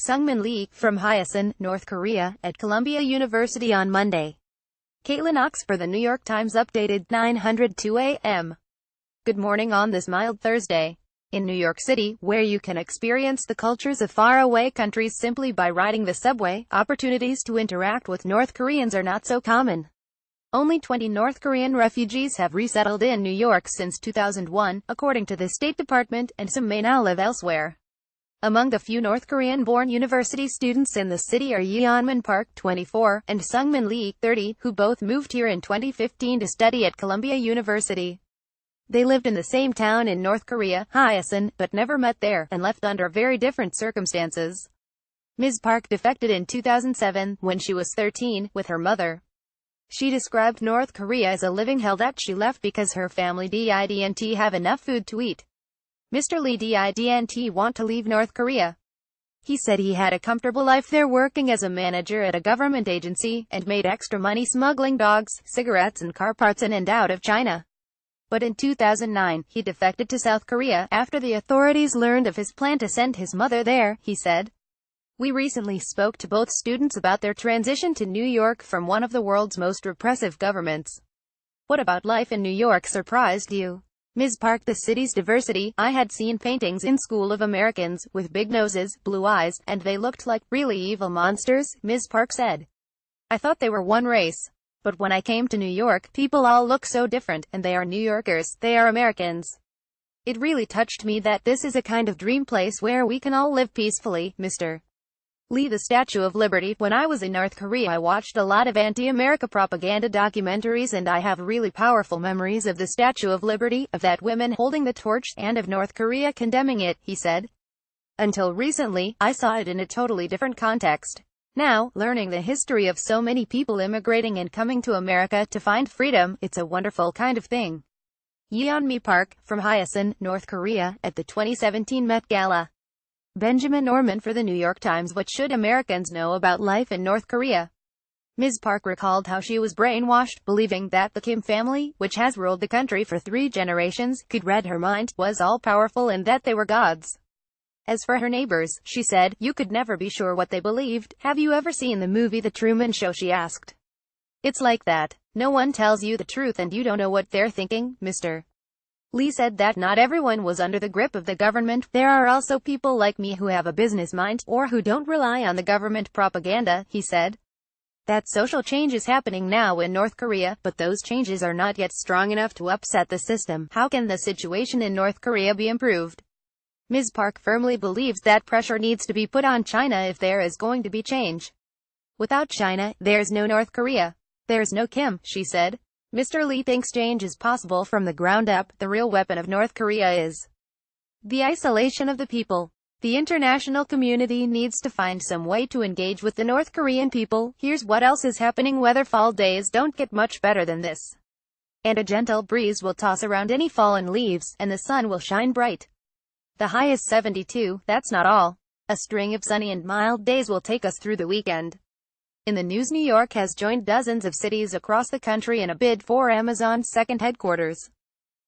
Seongmin Lee, from Hyesan, North Korea, at Columbia University on Monday. Caitlin Ochs for the New York Times updated 9:02 a.m. Good morning on this mild Thursday. In New York City, where you can experience the cultures of faraway countries simply by riding the subway, opportunities to interact with North Koreans are not so common. Only 20 North Korean refugees have resettled in New York since 2001, according to the State Department, and some may now live elsewhere. Among the few North Korean-born university students in the city are Seongmin Park, 24, and Seongmin Lee, 30, who both moved here in 2015 to study at Columbia University. They lived in the same town in North Korea, Hyesan, but never met there, and left under very different circumstances. Ms. Park defected in 2007, when she was 13, with her mother. She described North Korea as a living hell that she left because her family didn't have enough food to eat. Mr. Lee didn't want to leave North Korea. He said he had a comfortable life there working as a manager at a government agency, and made extra money smuggling dogs, cigarettes and car parts in and out of China. But in 2009, he defected to South Korea, after the authorities learned of his plan to send his mother there, he said. We recently spoke to both students about their transition to New York from one of the world's most repressive governments. What about life in New York surprised you? Ms. Park, the city's diversity. I had seen paintings in school of Americans, with big noses, blue eyes, and they looked like really evil monsters, Ms. Park said. I thought they were one race. But when I came to New York, people all look so different, and they are New Yorkers, they are Americans. It really touched me that this is a kind of dream place where we can all live peacefully, Mr. Lee. The Statue of Liberty. When I was in North Korea, I watched a lot of anti-America propaganda documentaries, and I have really powerful memories of the Statue of Liberty, of that women holding the torch, and of North Korea condemning it, he said. Until recently, I saw it in a totally different context. Now, learning the history of so many people immigrating and coming to America to find freedom, it's a wonderful kind of thing. Seongmin Park, from Hyesan, North Korea, at the 2017 Met Gala. Benjamin Norman for the New York Times. What should Americans know about life in North Korea? Ms. Park recalled how she was brainwashed, believing that the Kim family, which has ruled the country for 3 generations, could read her mind, was all-powerful, and that they were gods. As for her neighbors, she said, you could never be sure what they believed. Have you ever seen the movie The Truman Show, she asked. It's like that. No one tells you the truth and you don't know what they're thinking, Mr. Lee said that not everyone was under the grip of the government. There are also people like me who have a business mind, or who don't rely on the government propaganda, he said. That social change is happening now in North Korea, but those changes are not yet strong enough to upset the system. How can the situation in North Korea be improved? Ms. Park firmly believes that pressure needs to be put on China if there is going to be change. Without China, there's no North Korea. There's no Kim, she said. Mr. Lee thinks change is possible from the ground up. The real weapon of North Korea is the isolation of the people. The international community needs to find some way to engage with the North Korean people. Here's what else is happening. Weather. Fall days don't get much better than this. And a gentle breeze will toss around any fallen leaves, and the sun will shine bright. The high is 72. That's not all. A string of sunny and mild days will take us through the weekend. In the news, New York has joined dozens of cities across the country in a bid for Amazon's second headquarters.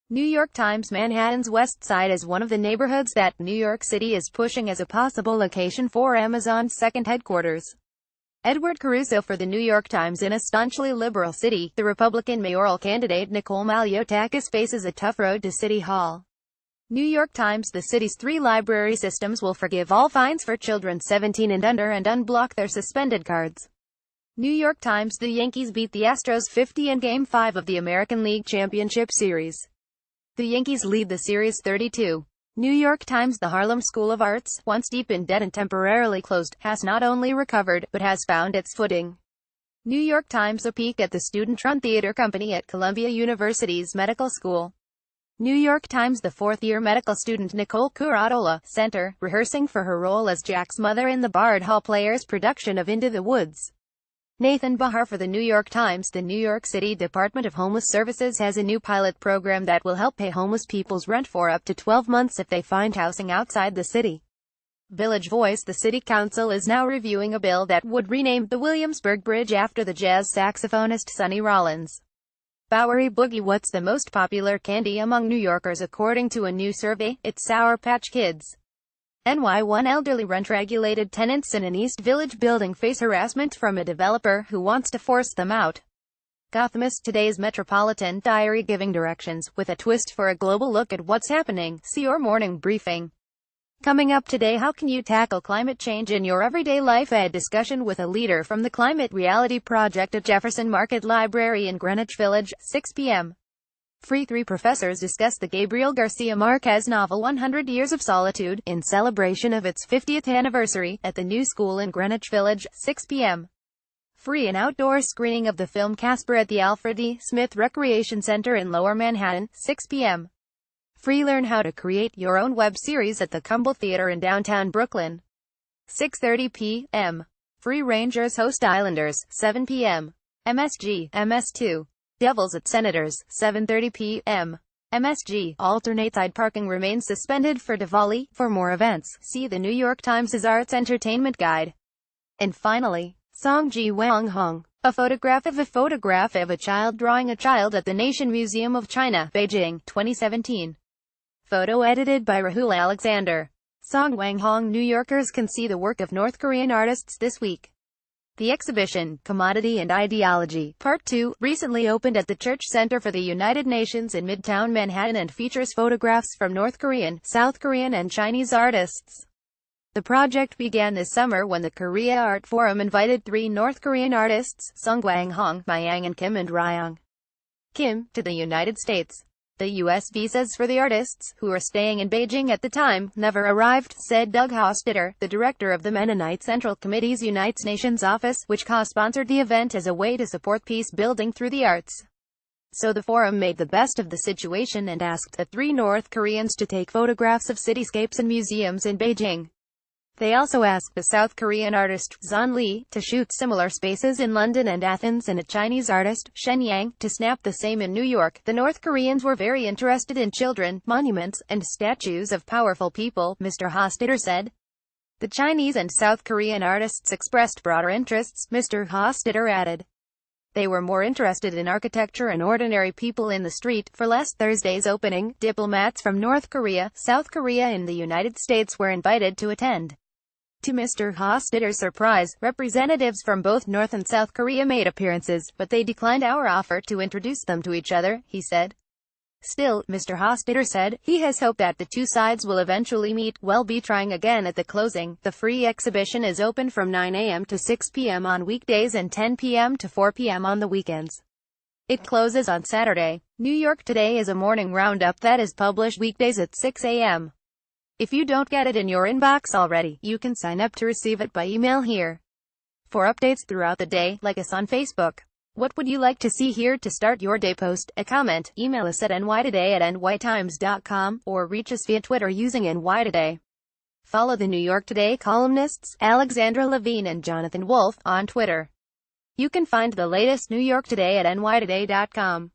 New York Times. Manhattan's West Side is one of the neighborhoods that New York City is pushing as a possible location for Amazon's second headquarters. Edward Caruso for the New York Times. In a staunchly liberal city, the Republican mayoral candidate Nicole Maliotakis faces a tough road to City Hall. New York Times. The city's 3 library systems will forgive all fines for children 17 and under and unblock their suspended cards. New York Times. The Yankees beat the Astros 50 in Game 5 of the American League Championship Series. The Yankees lead the series 32. New York Times. The Harlem School of Arts, once deep in debt and temporarily closed, has not only recovered, but has found its footing. New York Times. A peek at the student-run theater company at Columbia University's medical school. New York Times. The 4th-year medical student Nicole Curadola, Center, rehearsing for her role as Jack's mother in the Bard Hall Players production of Into the Woods. Nathan Bahar for the New York Times. The New York City Department of Homeless Services has a new pilot program that will help pay homeless people's rent for up to 12 months if they find housing outside the city. Village Voice. The City Council is now reviewing a bill that would rename the Williamsburg Bridge after the jazz saxophonist Sonny Rollins. Bowery Boogie. What's the most popular candy among New Yorkers according to a new survey? It's Sour Patch Kids. NY1 elderly rent-regulated tenants in an East Village building face harassment from a developer who wants to force them out. Gothamist Today's Metropolitan Diary giving directions, with a twist for a global look at what's happening. See your morning briefing. Coming up today, how can you tackle climate change in your everyday life? A discussion with a leader from the Climate Reality Project at Jefferson Market Library in Greenwich Village, 6 p.m. Free. 3 professors discuss the Gabriel Garcia Marquez novel 100 Years of Solitude, in celebration of its 50th anniversary, at the New School in Greenwich Village, 6 p.m. Free. An outdoor screening of the film Casper at the Alfred E. Smith Recreation Center in Lower Manhattan, 6 p.m. Free. Learn how to create your own web series at the Cumble Theater in downtown Brooklyn, 6:30 p.m. Free. Rangers host Islanders, 7 p.m. MSG, MS2. Devils at Senators, 7:30 p.m. MSG. Alternate side parking remains suspended for Diwali. For more events, see the New York Times' Arts Entertainment Guide. And finally, Songji Wanghong, a photograph of a child drawing a child at the Nation Museum of China, Beijing, 2017. Photo edited by Rahul Alexander. Song Wanghong. New Yorkers can see the work of North Korean artists this week. The exhibition, Commodity and Ideology, Part 2, recently opened at the Church Center for the United Nations in Midtown Manhattan and features photographs from North Korean, South Korean and Chinese artists. The project began this summer when the Korea Art Forum invited 3 North Korean artists, Song Wanghong, Mayang Kim and Ryong Kim, to the United States. The U.S. visas for the artists, who were staying in Beijing at the time, never arrived, said Doug Hostetter, the director of the Mennonite Central Committee's United Nations office, which co-sponsored the event as a way to support peace building through the arts. So the forum made the best of the situation and asked the 3 North Koreans to take photographs of cityscapes and museums in Beijing. They also asked the South Korean artist, Zon Lee, to shoot similar spaces in London and Athens and a Chinese artist, Shen Yang, to snap the same in New York. The North Koreans were very interested in children, monuments, and statues of powerful people, Mr. Hostetter said. The Chinese and South Korean artists expressed broader interests, Mr. Hostetter added. They were more interested in architecture and ordinary people in the street. For last Thursday's opening, diplomats from North Korea, South Korea and the United States were invited to attend. To Mr. Hostetter's surprise, representatives from both North and South Korea made appearances, but they declined our offer to introduce them to each other, he said. Still, Mr. Hostetter said, he has hope that the 2 sides will eventually meet. We'll be trying again at the closing. The free exhibition is open from 9 a.m. to 6 p.m. on weekdays and 10 p.m. to 4 p.m. on the weekends. It closes on Saturday. New York Today is a morning roundup that is published weekdays at 6 a.m. If you don't get it in your inbox already, you can sign up to receive it by email here. For updates throughout the day, like us on Facebook. What would you like to see here to start your day? Post a comment, email us at nytoday@nytimes.com, or reach us via Twitter using nytoday. Follow the New York Today columnists, Alexandra Levine and Jonathan Wolfe, on Twitter. You can find the latest New York Today at nytoday.com.